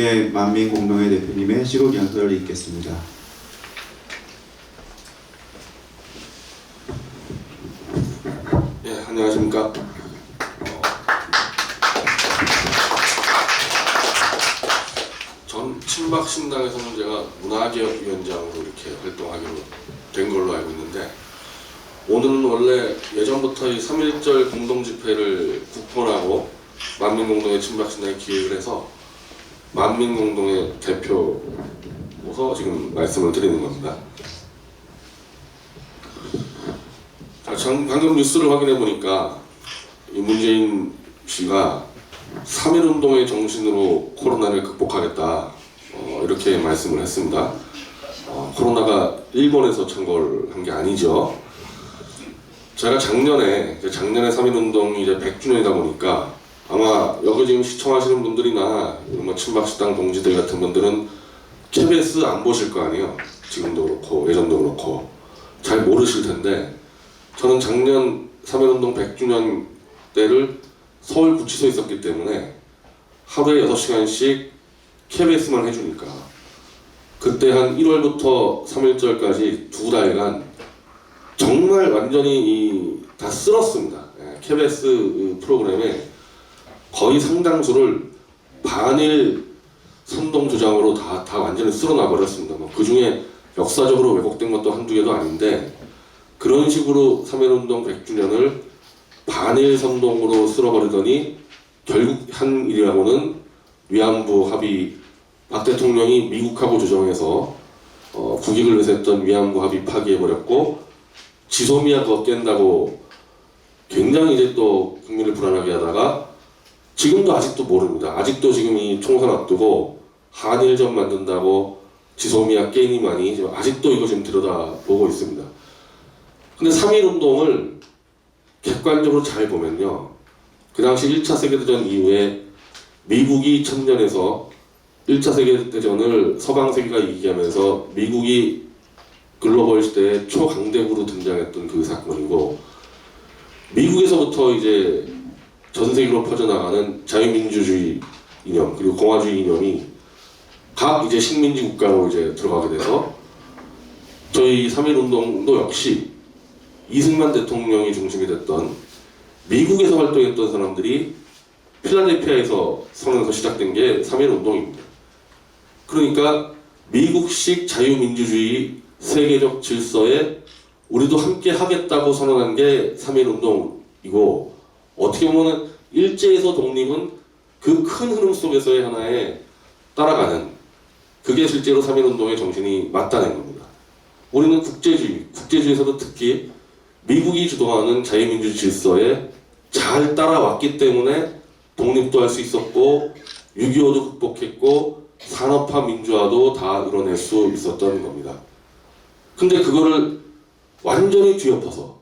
이번에 만민공동회 대표님의 시국 연설을 읽겠습니다. 예, 안녕하십니까. 전 친박신당에서는 제가 문화개혁위원장으로 이렇게 활동하기로 된 걸로 알고 있는데, 오늘은 원래 예전부터 이 3.1절 공동집회를 국본하고 만민공동회 친박신당에 기획을 해서 만민공동회 대표로서 지금 말씀을 드리는 겁니다. 자, 방금 뉴스를 확인해 보니까 이 문재인 씨가 3.1운동의 정신으로 코로나를 극복하겠다, 이렇게 말씀을 했습니다. 코로나가 일본에서 창궐한 게 아니죠. 제가 작년에 3.1운동이 이제 100주년이다 보니까 아마 여기 지금 시청하시는 분들이나 뭐 친박신당 동지들 같은 분들은 KBS 안 보실 거 아니에요. 지금도 그렇고 예전도 그렇고 잘 모르실 텐데, 저는 작년 3.1운동 100주년 때를 서울 구치소에 있었기 때문에 하루에 6시간씩 KBS만 해주니까 그때 한 1월부터 3.1절까지 2달간 정말 완전히 다 쓸었습니다. KBS 프로그램에 거의 상당수를 반일 선동 주장으로 다 완전히 쓸어놔 버렸습니다. 그 중에 역사적으로 왜곡된 것도 한두 개도 아닌데, 그런 식으로 3.1운동 100주년을 반일 선동으로 쓸어버리더니 결국 한 일이라고는 위안부 합의, 박 대통령이 미국하고 조정해서 국익을 위해서 했던 위안부 합의 파기해버렸고, 지소미아 그거 깬다고 굉장히 이제 또 국민을 불안하게 하다가 지금도 아직도 모릅니다. 아직도 지금 이 총선 앞두고 한일전 만든다고 지소미아 깨니만이 지금 아직도 이거 지금 들여다보고 있습니다. 근데 3.1운동을 객관적으로 잘 보면요, 그 당시 1차 세계대전 이후에 미국이 참전해서 1차 세계대전을 서방 세계가 이기게 하면서 미국이 글로벌 시대의 초강대국으로 등장했던 그 사건이고, 미국에서부터 이제 전 세계로 퍼져나가는 자유민주주의 이념 그리고 공화주의 이념이 각 이제 식민지 국가로 이제 들어가게 돼서 저희 3.1운동도 역시 이승만 대통령이 중심이 됐던 미국에서 활동했던 사람들이 필라델피아에서 선언에서 시작된 게 3.1운동입니다. 그러니까 미국식 자유민주주의 세계적 질서에 우리도 함께 하겠다고 선언한 게 3.1운동이고, 어떻게 보면 일제에서 독립은 그 큰 흐름 속에서의 하나에 따라가는, 그게 실제로 3.1운동의 정신이 맞다는 겁니다. 우리는 국제주의에서도 특히 미국이 주도하는 자유민주 질서에 잘 따라왔기 때문에 독립도 할 수 있었고 6.25도 극복했고 산업화 민주화도 다 이뤄낼 수 있었던 겁니다. 근데 그거를 완전히 뒤엎어서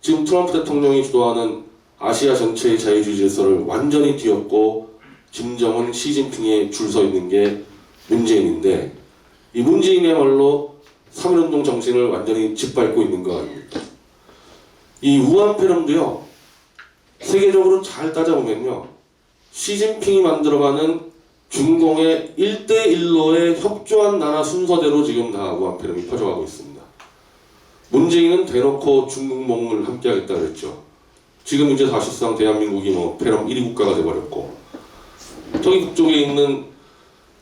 지금 트럼프 대통령이 주도하는 아시아 전체의 자유주의 질서를 완전히 뒤엎고 김정은, 시진핑에 줄 서 있는 게 문재인인데, 이 문재인이야말로 3.1운동 정신을 완전히 짓밟고 있는 거 아닙니까? 이 우한폐렴도요, 세계적으로 잘 따져보면요, 시진핑이 만들어가는 중공의 1대1로의 협조한 나라 순서대로 지금 다 우한폐렴이 퍼져가고 있습니다. 문재인은 대놓고 중국몽을 함께 하겠다 그랬죠. 지금 이제 사실상 대한민국이 폐렴 1위 국가가 돼버렸고, 저기 그쪽에 있는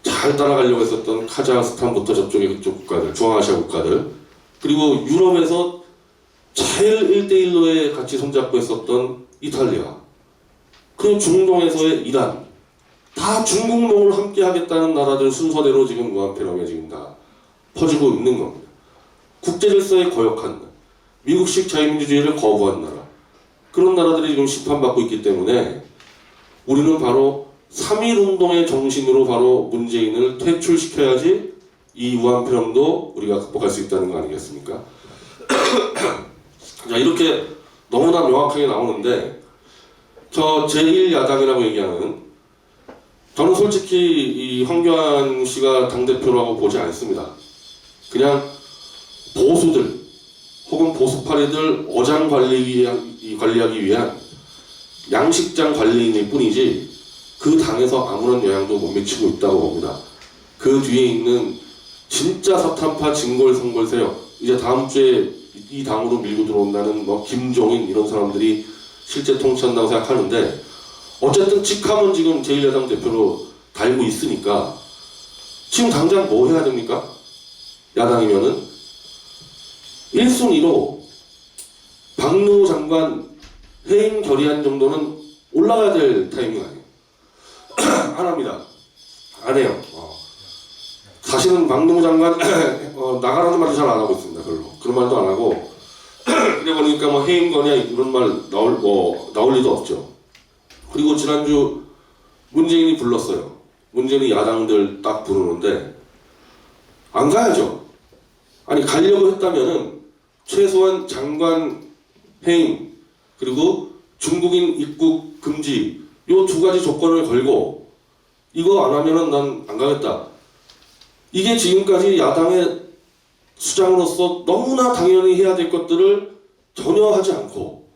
잘 따라가려고 했었던 카자흐스탄부터 저쪽에 그쪽 국가들, 중앙아시아 국가들, 그리고 유럽에서 제일 1대1로에 같이 손잡고 했었던 이탈리아, 그리고 중동에서의 이란, 다 중국몽을 함께 하겠다는 나라들 순서대로 지금 무한폐렴에 지금 다 퍼지고 있는 겁니다. 국제질서에 거역한 나라, 미국식 자유민주주의를 거부한 나라, 그런 나라들이 지금 심판받고 있기 때문에 우리는 바로 3.1운동의 정신으로 바로 문재인을 퇴출시켜야지 이 무한폐렴도 우리가 극복할 수 있다는 거 아니겠습니까? 자, 이렇게 너무나 명확하게 나오는데, 저 제1야당이라고 얘기하는, 저는 솔직히 이 황교안 씨가 당대표라고 보지 않습니다. 그냥 보수들 혹은 보수파리들 어장 관리하기 위한 양식장 관리인일 뿐이지, 그 당에서 아무런 영향도 못 미치고 있다고 봅니다. 그 뒤에 있는 진짜 사탄파 진골 성골 세력, 이제 다음 주에 이 당으로 밀고 들어온다는 뭐 김종인 이런 사람들이 실제 통치한다고 생각하는데, 어쨌든 직함은 지금 제1야당 대표로 달고 있으니까 지금 당장 뭐 해야 됩니까? 야당이면은 1순위로 박능호 장관 해임 결의안 정도는 올라가야 될 타이밍 아니에요. 안 합니다. 안 해요. 사실은 박능호 장관 나가라는 말도 잘 안 하고 있습니다. 별로 그런 말도 안 하고 그래 보니까 뭐 해임 거냐 이런 말 나올 리도 없죠. 그리고 지난주 문재인이 불렀어요. 문재인이 야당들 딱 부르는데 안 가야죠. 아니 가려고 했다면은 최소한 장관 해임 그리고 중국인 입국 금지 요 두 가지 조건을 걸고 이거 안 하면은 난 안 가겠다. 이게 지금까지 야당의 수장으로서 너무나 당연히 해야 될 것들을 전혀 하지 않고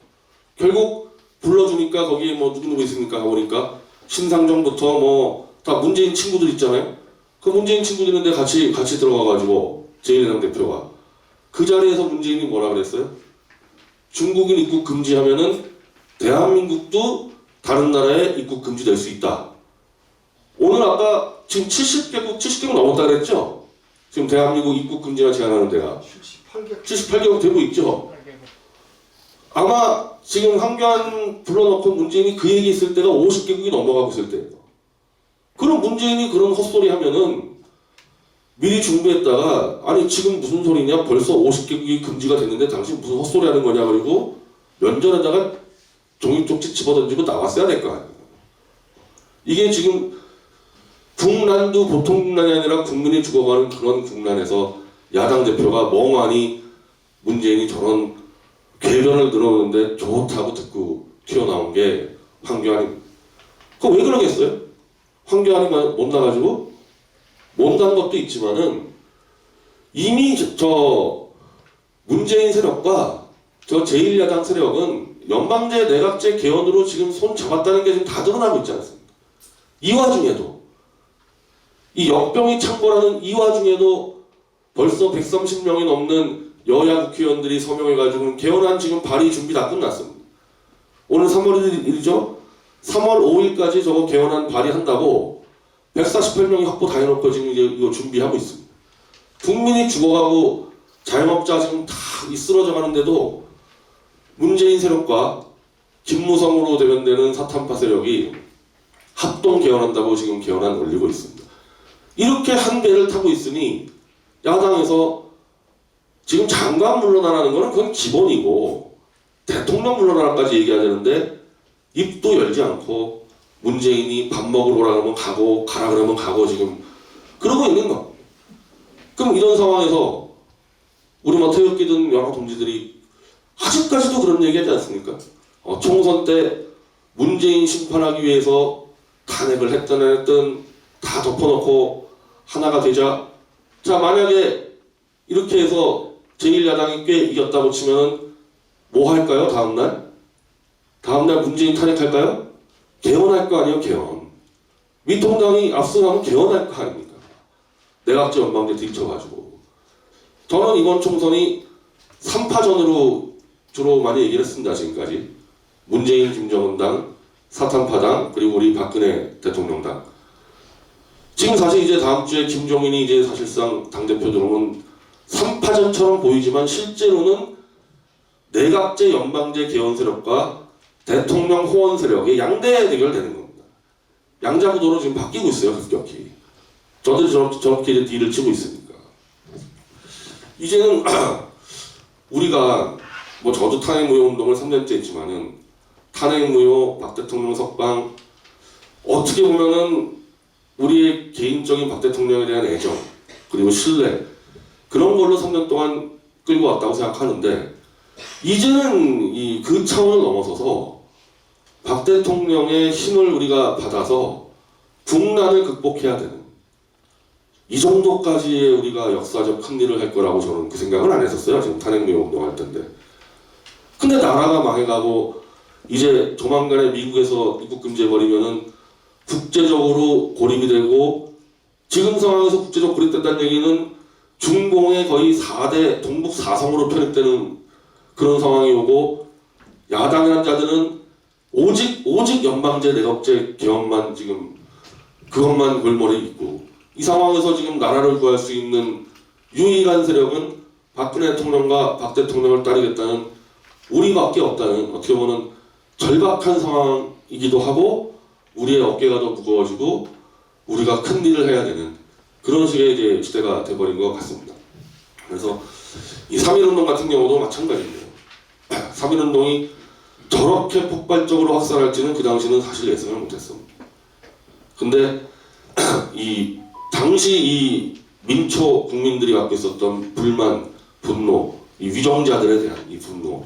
결국 불러주니까 거기에 뭐 누구 있습니까? 보니까 신상정부터 뭐 다 문재인 친구들 있잖아요. 그 문재인 친구들 있는데 같이 들어가가지고 제1야당 대표가 그 자리에서 문재인이 뭐라 그랬어요? 중국인 입국 금지하면은 대한민국도 다른 나라에 입국 금지될 수 있다. 오늘 아까 지금 70개국 넘었다 그랬죠? 지금 대한민국 입국 금지가 제한하는 데가 78개국 되고 있죠? 아마 지금 황교안 불러놓고 문재인이 그 얘기 있을 때가 50개국이 넘어가고 있을 때예요. 그럼 문재인이 그런 헛소리 하면은 미리 준비했다가 아니 지금 무슨 소리냐 벌써 50개국이 금지가 됐는데 당신 무슨 헛소리 하는 거냐 그리고 면전에다가 종이 쪽지 집어던지고 나왔어야 될 거 아니에요. 이게 지금 국난도 보통 국난이 아니라 국민이 죽어가는 그런 국난에서 야당 대표가 멍하니 문재인이 저런 궤변을 늘어오는데 좋다고 듣고 튀어나온 게 황교안이 그거 왜 그러겠어요? 황교안이 못 나가지고 못난 것도 있지만은 이미 저 문재인 세력과 저 제1야당 세력은 연방제 내각제 개헌으로 지금 손 잡았다는 게 지금 다 드러나고 있지 않습니까? 이 와중에도 이 역병이 창궐하는 이 와중에도 벌써 130명이 넘는 여야 국회의원들이 서명해가지고 개헌안 지금 발의 준비 다 끝났습니다. 오늘 3월 1일이죠? 3월 5일까지 저거 개헌안 발의한다고 148명이 확보 다 해놓고 지금 이제 이거 준비하고 있습니다. 국민이 죽어가고 자영업자 지금 다 쓰러져 가는데도 문재인 세력과 김무성으로 대변되는 사탄파 세력이 합동 개헌한다고 지금 개헌안 올리고 있습니다. 이렇게 한 배를 타고 있으니 야당에서 지금 장관 물러나라는 거는 그건 기본이고 대통령 물러나라까지 얘기해야 되는데 입도 열지 않고 문재인이 밥 먹으러 오라 그러면 가고 가라 그러면 가고 지금 그러고 있는 거. 그럼 이런 상황에서 우리 뭐 태극기든 여러 동지들이 아직까지도 그런 얘기하지 않습니까? 총선 때 문재인 심판하기 위해서 탄핵을 했든 안 했든 다 덮어놓고 하나가 되자. 자 만약에 이렇게 해서 제1야당이 꽤 이겼다고 치면은 뭐 할까요? 다음날 문재인 탄핵할까요? 개헌할 거 아니에요, 개헌. 미통당이 압승하면 개헌할 거 아닙니까? 내각제 연방제 뒤쳐가지고. 저는 이번 총선이 3파전으로 주로 많이 얘기를 했습니다, 지금까지. 문재인, 김정은당, 사탄파당, 그리고 우리 박근혜 대통령당. 지금 사실 이제 다음 주에 김종인이 이제 사실상 당대표 들어오면 3파전처럼 보이지만 실제로는 내각제 연방제 개헌 세력과 대통령 호원 세력의 양대 대결되는 겁니다. 양자구도로 지금 바뀌고 있어요, 급격히. 저들이 저렇게 이제 뒤를 치고 있으니까. 이제는 우리가 뭐 저도 탄핵무효 운동을 3년째 했지만은 탄핵무효, 박 대통령 석방 어떻게 보면은 우리의 개인적인 박 대통령에 대한 애정 그리고 신뢰 그런 걸로 3년 동안 끌고 왔다고 생각하는데 이제는 그 차원을 넘어서서 박 대통령의 힘을 우리가 받아서 국난을 극복해야 되는 이 정도까지의 우리가 역사적 큰 일을 할 거라고 저는 그 생각을 안 했었어요. 지금 탄핵무효 운동할 텐데. 근데 나라가 망해가고 이제 조만간에 미국에서 입국 금지해버리면은 국제적으로 고립이 되고 지금 상황에서 국제적 고립된다는 얘기는 중공의 거의 4대 동북 4성으로 편입되는 그런 상황이 오고 야당이라는 자들은 오직 연방제 내각제 개혁만 지금 그것만 골머리 있고 이 상황에서 지금 나라를 구할 수 있는 유일한 세력은 박근혜 대통령과 박 대통령을 따르겠다는 우리밖에 없다는 어떻게 보면 절박한 상황이기도 하고 우리의 어깨가 더 무거워지고 우리가 큰 일을 해야 되는 그런 식의 이제 시대가 돼버린 것 같습니다. 그래서 이 3.1운동 같은 경우도 마찬가지입니다. 3.1운동이 저렇게 폭발적으로 확산할지는 그 당시는 사실 예상을 못했습니다. 근데 이 당시 이 민초 국민들이 갖고 있었던 불만, 분노, 이 위정자들에 대한 이 분노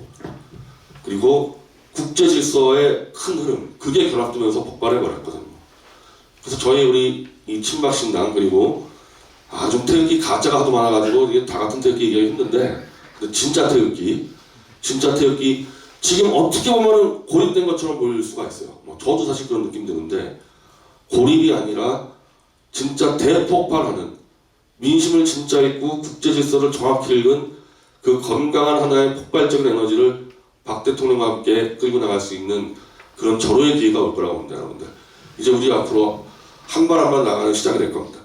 그리고 국제 질서의 큰 흐름 그게 결합되면서 폭발해 버렸거든요. 그래서 저희 우리 이 친박신당 그리고 좀 태극기 가짜가 하도 많아가지고 이게 다 같은 태극기 얘기하기 힘든데 근데 진짜 태극기 지금 어떻게 보면 고립된 것처럼 보일 수가 있어요. 뭐 저도 사실 그런 느낌 드는데 고립이 아니라 진짜 대폭발하는 민심을 진짜 읽고 국제 질서를 정확히 읽은 그 건강한 하나의 폭발적인 에너지를 박 대통령과 함께 끌고 나갈 수 있는 그런 절호의 기회가 올 거라고 봅니다, 여러분들. 이제 우리 앞으로 한 발 한 발 나가는 시작이 될 겁니다.